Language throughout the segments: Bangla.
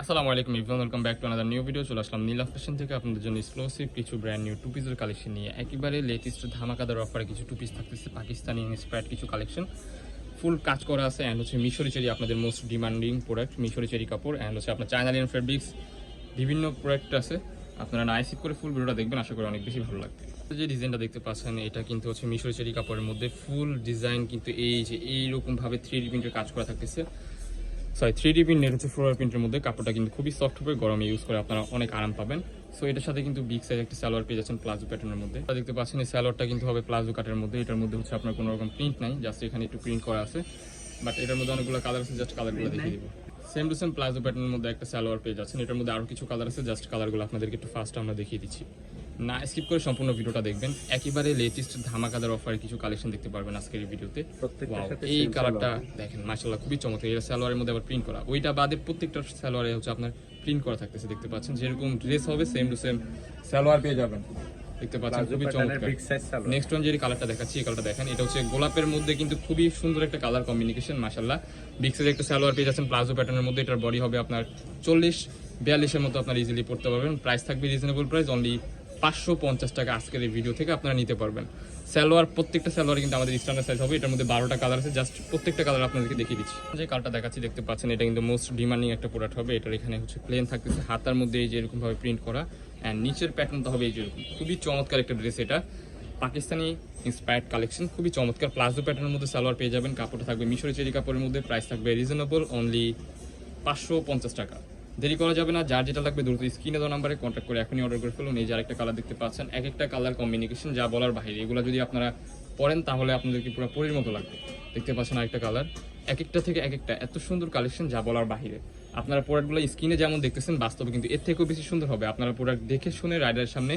আসসালামু আলাইকুম everyone, welcome back to another new video. চলে আসলাম নীলা ফ্যাশন থেকে আপনাদের জন্য এক্সক্লুসিভ কিছু ব্র্যান্ড নিউ টু পিসের কালেকশন নিয়ে। একেবারে লেটেস্ট ধামাকাদার অফারে কিছু টু পিস থাকতেছে, পাকিস্তানি ইন্সপায়ার্ড কিছু কালেকশন, ফুল কাজ করা আছে। অ্যান্ড হচ্ছে মিশরি চেরি, আপনাদের মোস্ট ডিমান্ডিং প্রোডাক্ট মিশরি চেরি কাপড়। অ্যান্ড হচ্ছে আপনার চায়না লিনেন ফেব্রিক্স, বিভিন্ন প্রোডাক্ট আছে। আপনারা না স্কিপ করে ফুল ভিডিওটা দেখবেন, আশা করি অনেক বেশি ভালো লাগবে। যে ডিজাইনটা দেখতে পাচ্ছেন, এটা কিন্তু হচ্ছে মিশরি চেরি কাপড়ের মধ্যে ফুল ডিজাইন, কিন্তু এই যে এইরকমভাবে 3D প্রিন্টের কাজ করা থাকতেছে। 3D প্রিন্টের হচ্ছে ফ্লোরাল প্রিন্টের মধ্যে কাপড়টা কিন্তু খুবই সফট হবে, গরমে ইউজ করে আপনারা অনেক আরাম পাবেন। সো এটার সাথে কিন্তু বিগ সাইজ একটা সালোয়ার পেয়ে যাচ্ছেন প্লাজো প্যাটার্নের মধ্যে। দেখতে পাচ্ছেন এই সালোয়ারটা কিন্তু হবে প্লাজো কাটের মধ্যে। এটার মধ্যে হচ্ছে আপনার কোনো রকম প্রিন্ট নাই, জাস্ট এখানে একটু প্রিন্ট করা আছে। বাট এটার মধ্যে অনেকগুলো কালার আছে, জাস্ট কালারগুলো দেখিয়ে দিব। সেম টু সেম প্লাজো প্যাটার্নের মধ্যে একটা সালোয়ার পেয়ে যাচ্ছেন। এটার মধ্যে আরও কিছু কালার আছে, জাস্ট কালারগুলো আপনাদেরকে একটু ফার্স্ট আমরা দেখিয়ে দিচ্ছি। না স্কিপ করে সম্পূর্ণ ভিডিওটা দেখবেন। একেবারে লেটেস্ট ধামাকাদার অফারে কিছু কালেকশন দেখতে পারবেন আজকের এই ভিডিওতে। এই কালারটা দেখেন, মাশাআল্লাহ খুবই চমৎকার। এটা সালোয়ারের মধ্যে আবার প্রিন্ট করা, ওইটা বাদে প্রত্যেকটা সালোয়ারে হচ্ছে আপনার প্রিন্ট করা থাকতেছে। দেখতে পাচ্ছেন যেরকম ড্রেস হবে সেম টু সেম সালোয়ার পেয়ে যাবেন। দেখতে পাচ্ছেন খুবই চমৎকার। নেক্সট ওয়ান যে কালারটা দেখাচ্ছি, এই কালারটা দেখেন, এটা হচ্ছে গোলাপের মধ্যে কিন্তু খুবই সুন্দর একটা কালার কম্বিনেশন, মাশাআল্লাহ। বিগ সাইজের একটা সালোয়ার পেয়ে যাচ্ছেন প্লাজো প্যাটার্নের মধ্যে। এটার বডি হবে আপনার 40-42 মতো, আপনার ইজিলি পড়তে পারবেন। প্রাইস থাকবে রিজনেবল প্রাইস, অনলি 550 টাকা। আজকের এই ভিডিও থেকে আপনারা নিতে পারবেন। সালোয়ার প্রত্যেকটা সালোয়ার কিন্তু আমাদের স্ট্যান্ডার্ড সাইজ হবে। এটার মধ্যে 12টা কালার আছে, জাস্ট প্রত্যেকটা কালার আপনাদেরকে দেখিয়ে দিচ্ছি। যে কালারটা দেখাচ্ছি দেখতে পাচ্ছেন, এটা কিন্তু মোস্ট ডিমান্ডিং একটা প্রোডাক্ট হবে। এটার এখানে হচ্ছে প্লেন থাকতেছে, হাতার মধ্যে এই যে এরকমভাবে প্রিন্ট করা, অ্যান্ড নিচের প্যাটার্নটা হবে এই যেরকম। খুবই চমৎকার একটা ড্রেস, এটা পাকিস্তানি ইন্সপায়ার্ড কালেকশন, খুবই চমৎকার। প্লাজো প্যাটার্নের মধ্যে সালোয়ার পেয়ে যাবেন। কাপড়টা থাকবে মিশরি চেরি কাপড়ের মধ্যে। প্রাইস থাকবে রিজনেবল, অনলি 550 টাকা। দেরি করা যাবে না, যার যেটা লাগবে দ্রুত স্ক্রিনে দেওয়া নাম্বারে কন্ট্যাক্ট করে এখনই অর্ডার করে ফেলুন। এই যে আরেকটা কালার দেখতে পাচ্ছেন, এক একটা কালার কম্বিনেশন যা বলার বাইরে। এগুলো যদি আপনারা পরেন তাহলে আপনাদেরকে পুরো পরীর মতো লাগবে। দেখতে পাচ্ছেন আরেকটা কালার, এক একটা থেকে এক একটা এত সুন্দর কালেকশন যা বলার বাহিরে। আপনারা প্রোডাক্টগুলো স্ক্রিনে যেমন দেখতেছেন, বাস্তবে কিন্তু এর থেকেও বেশি সুন্দর হবে। আপনারা প্রোডাক্ট দেখে শুনে রাইডারের সামনে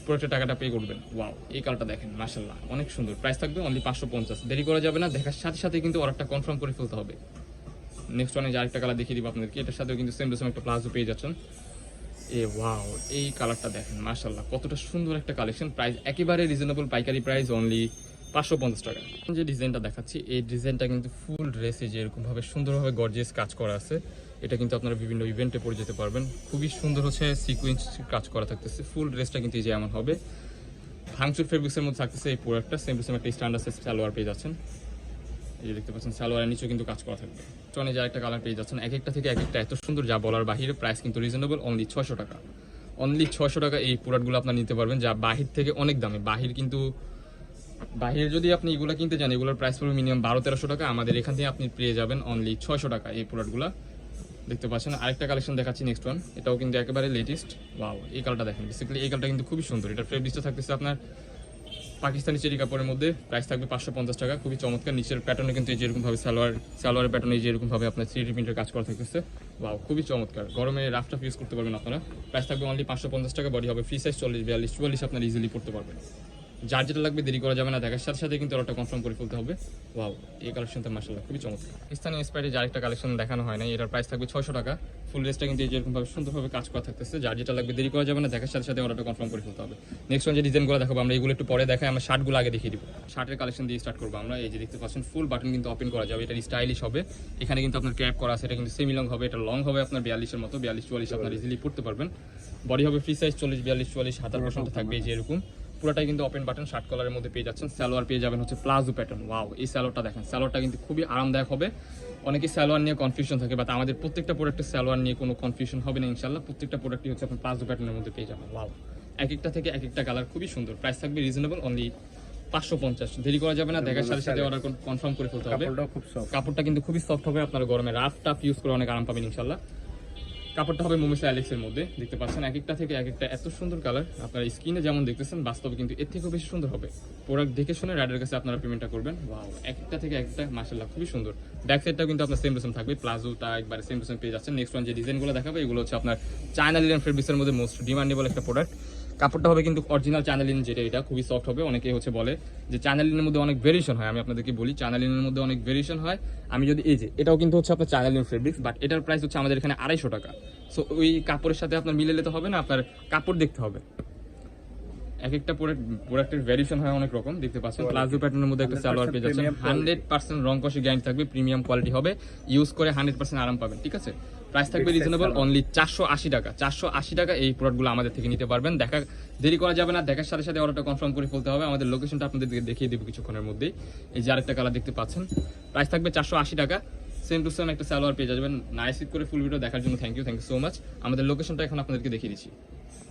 প্রোডাক্টের টাকাটা পে করবেন। ওয়াও, এই কালারটা দেখেন, মাশাআল্লাহ অনেক সুন্দর। প্রাইস থাকবে অনলি 550। দেরি করা যাবে না, দেখার সাথে সাথে কিন্তু অর্ডারটা কনফার্ম করে ফেলতে হবে। নেক্সট ওয়ানে যে আরেকটা কালার দেখিয়ে দিব আপনাদেরকে। এটার সাথেও কিন্তু সেম টু সেম একটা প্লাজো পেয়ে যাচ্ছেন। ওয়াও, এই কালারটা দেখেন, মাশাআল্লাহ কতটা সুন্দর একটা কালেকশন। প্রাইস একেবারে রিজনেবল, পাইকারি প্রাইস অনলি 550 টাকা। যে ডিজাইনটা দেখাচ্ছি, এই ডিজাইনটা কিন্তু ফুল ড্রেসে যে এরকমভাবে সুন্দরভাবে গর্জিয়াস কাজ করা আছে। এটা কিন্তু আপনারা বিভিন্ন ইভেন্টে পরে যেতে পারবেন। খুবই সুন্দর হচ্ছে সিকোয়েন্স কাজ করা থাকতেছে। ফুল ড্রেসটা কিন্তু এই যে এমন হবে, ভাঙচুর ফেব্রিক্সের মধ্যে থাকতেছে। এই প্রোডাক্টটা সেম টু সেম একটা স্ট্যান্ডার্ড সাইজ সালোয়ার পেয়ে যাচ্ছেন। এই যে দেখতে পাচ্ছেন সালোয়ারের নিচেও কিন্তু কাজ করা থাকবে। টনে যা একটা কালার পেয়ে যাচ্ছেন, এক একটা থেকে এক একটা এত সুন্দর যা বলার বাহিরে। প্রাইস কিন্তু রিজনেবল, অনলি 600 টাকা। অনলি 600 টাকা এই প্রোডাক্টগুলো আপনারা নিতে পারবেন, যা বাহির থেকে অনেক দামে। বাহির যদি আপনি এগুলো কিনতে যান, এগুলোর প্রাইস পড়বে মিনিমাম 1200-1300 টাকা। আমাদের এখান থেকে আপনি পেয়ে যাবেন অনলি 600 টাকা এই প্রোডাক্টগুলো। দেখতে পাচ্ছেন আরেকটা কালেকশন দেখাচ্ছি, নেক্সট ওয়ান। এটাও কিন্তু একেবারে লেটেস্ট। ওয়াও, এই কালারটা দেখেন, বেসিক্যালি এই কালারটা কিন্তু খুবই সুন্দর। এটার ফেব্রিক্সটা থাকতেছে আপনার পাকিস্তানি চেরি কাপড়ের মধ্যে। প্রাইস থাকবে 550 টাকা। খুবই চমৎকার। নিচের প্যাটার্নে কিন্তু এই যেরকমভাবে সালোয়ারের প্যাটার্নে যেরকমভাবে আপনার 3D প্রিন্টের কাজ করা থাকতেছে। ওয়াও, খুবই চমৎকার। গরমে রাফটাফ ইউজ করতে পারবেন আপনারা। প্রাইস থাকবে অনলি 550 টাকা। বডি হবে ফ্রি সাইজ 40-42-44, আপনারা ইজিলি পড়তে পারবেন। যার যেটা লাগবে দেরি করা যাবে না, দেখার সাথে সাথে কিন্তু অর্ডারটা কনফার্ম করে ফেলতে হবে। ওয়াও, এই কালেকশনটা মাশাআল্লাহ খুবই চমৎকার। পাকিস্তানি ইন্সপায়ার্ডে যে আরেকটা কালেকশন দেখানো হয় না, এটার প্রাইস থাকবে 600 টাকা। ফুল ড্রেসটা কিন্তু এই যেরকমভাবে সুন্দরভাবে কাজ করা থাকতেছে। যার যেটা লাগবে দেরি করা যাবে না, দেখার সাথে সাথে অর্ডারটা কনফার্ম করে ফেলতে হবে। নেক্সট ওয়ান যে ডিজাইনগুলো দেখাবো আমরা, এগুলো একটু পরে দেখাই। আমরা শার্টগুলো আগে দেখিয়ে দিব। শার্টের কালেকশন দিয়ে স্টার্ট করবো আমরা। এই যে দেখতে পাচ্ছেন ফুল বাটন কিন্তু ওপেন করা যাবে। এটা স্টাইলিশ হবে। এখানে কিন্তু আপনার ক্যাপ করা আছে। এটা কিন্তু সেমি লং হবে। এটা লং হবে আপনার 42-এর মতো, 42-44 আপনার ইজিলি পড়তে পারবেন। বডি হবে ফ্রি সাইজ 40-42-44। হাতার পোর্শনটা থাকবে এই যে এরকম, পুরোটাই কিন্তু ওপেন বাটন। শার্ট কলারের মধ্যে পেয়ে যাচ্ছেন। সালোয়ার পেয়ে যাবেন হচ্ছে প্লাজো প্যাটার্ন। ওয়াও, এই সালোয়ারটা দেখেন, সালোয়ারটা কিন্তু খুবই আরামদায়ক হবে। অনেকেই সালোয়ার নিয়ে কনফিউশন থাকে, বাট আমাদের প্রত্যেকটা প্রোডাক্টের সালোয়ার নিয়ে কোনো কনফিউশন হবে না ইনশাল্লাহ। প্রত্যেকটা প্রোডাক্টই হচ্ছে আপনার প্লাজো প্যাটার্নের মধ্যে পেয়ে যাবেন। ওয়াও, এক একটা থেকে এক একটা কালার খুবই সুন্দর। প্রাইস থাকবে রিজনেবল, অনলি 550। দেরি করা যাবে না, দেখার সাথে সাথে অর্ডার কনফার্ম করে ফেলতে হবে। কাপড়টা কিন্তু খুবই সফট হবে। আপনার গরমে রাফ টাফ ইউজ করে অনেক আরাম পাবেন ইনশাল্লাহ। কাপড়টা হবে মোমিসা অ্যালেক্সের মধ্যে। দেখতে পাচ্ছেন এক একটা থেকে এক একটা এত সুন্দর কালার। আপনারা স্ক্রিনে যেমন দেখতেছেন, বাস্তবে কিন্তু এর থেকেও বেশি সুন্দর হবে। প্রোডাক্ট দেখে শুনে রাইডারের কাছে আপনারা পেমেন্টটা করবেন। ওয়াও, এক একটা থেকে একটা মাশাআল্লাহ খুবই সুন্দর। ব্যাক সাইডটাও কিন্তু আপনার সেম টু সেম থাকবে। প্লাজোটা একবারে সেম টু সেম পেয়ে যাচ্ছেন। নেক্সট ওয়ান যে ডিজাইনগুলো দেখাবে, এগুলো হচ্ছে আপনার চায়না লিনেন ফেব্রিক্সের মধ্যে মোস্ট ডিমান্ডেবল একটা প্রোডাক্ট। কাপড়টা হবে কিন্তু অরিজিনাল চায়না লিনেন, যেটা এটা খুবই সফট হবে। অনেকে হচ্ছে বলে যে চায়না লিনেনের মধ্যে অনেক ভেরিয়েশন হয়। আমি আপনাদেরকে বলি, চায়না লিনেনের মধ্যে অনেক ভেরিয়েশন হয়। আমি যদি এই যে এটাও কিন্তু হচ্ছে আপনার চায়না লিনেন ফেব্রিক্স, বাট এটার প্রাইস হচ্ছে আমাদের এখানে 250 টাকা। সো ওই কাপড়ের সাথে আপনার মিলে নিতে হবে না, আপনার কাপড় দেখতে হবে। এক একটা প্রোডাক্টের ভেরিয়েশন হয় অনেক রকম। দেখতে পাচ্ছেন প্লাজো প্যাটার্নের মধ্যে একটা সালোয়ার পেয়ে যাচ্ছেন। 100% রং কষে গ্যারান্টি থাকবে। প্রিমিয়াম কোয়ালিটি হবে, ইউজ করে 100% আরাম পাবেন। ঠিক আছে, প্রাইস থাকবে রিজনেবল, অনলি 480 টাকা। 480 টাকা এই প্রোডাক্টগুলো আমাদের থেকে নিতে পারবেন। দেরি করা যাবে না, দেখার সাথে সাথে অর্ডারটা কনফার্ম করে ফেলতে হবে। আমাদের লোকেশনটা আপনাদের দেখিয়ে দেবো কিছুক্ষণের মধ্যেই। এই যে আরেকটা কালার দেখতে পাচ্ছেন, প্রাইস থাকবে 480 টাকা। সেম টু সেম একটা সালোয়ার পেয়ে যাবেন। নাইস করে ফুল ভিডিও দেখার জন্য থ্যাংক ইউ সো মাচ। আমাদের লোকেশনটা এখন আপনাদেরকে দেখিয়ে দিচ্ছি।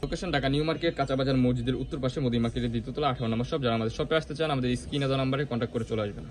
লোকেশন ঢাকা নিউ মার্কেট, কাঁচাবাজার মসজিদের উত্তর পাশে, মোদি মার্কেটের দ্বিতীয় তলা, 18 নম্বর শপ। যারা আমাদের শপে আসতে চান আমাদের স্ক্রিনে দেওয়া নাম্বারে কন্ট্যাক্ট করে চলে আসবেন।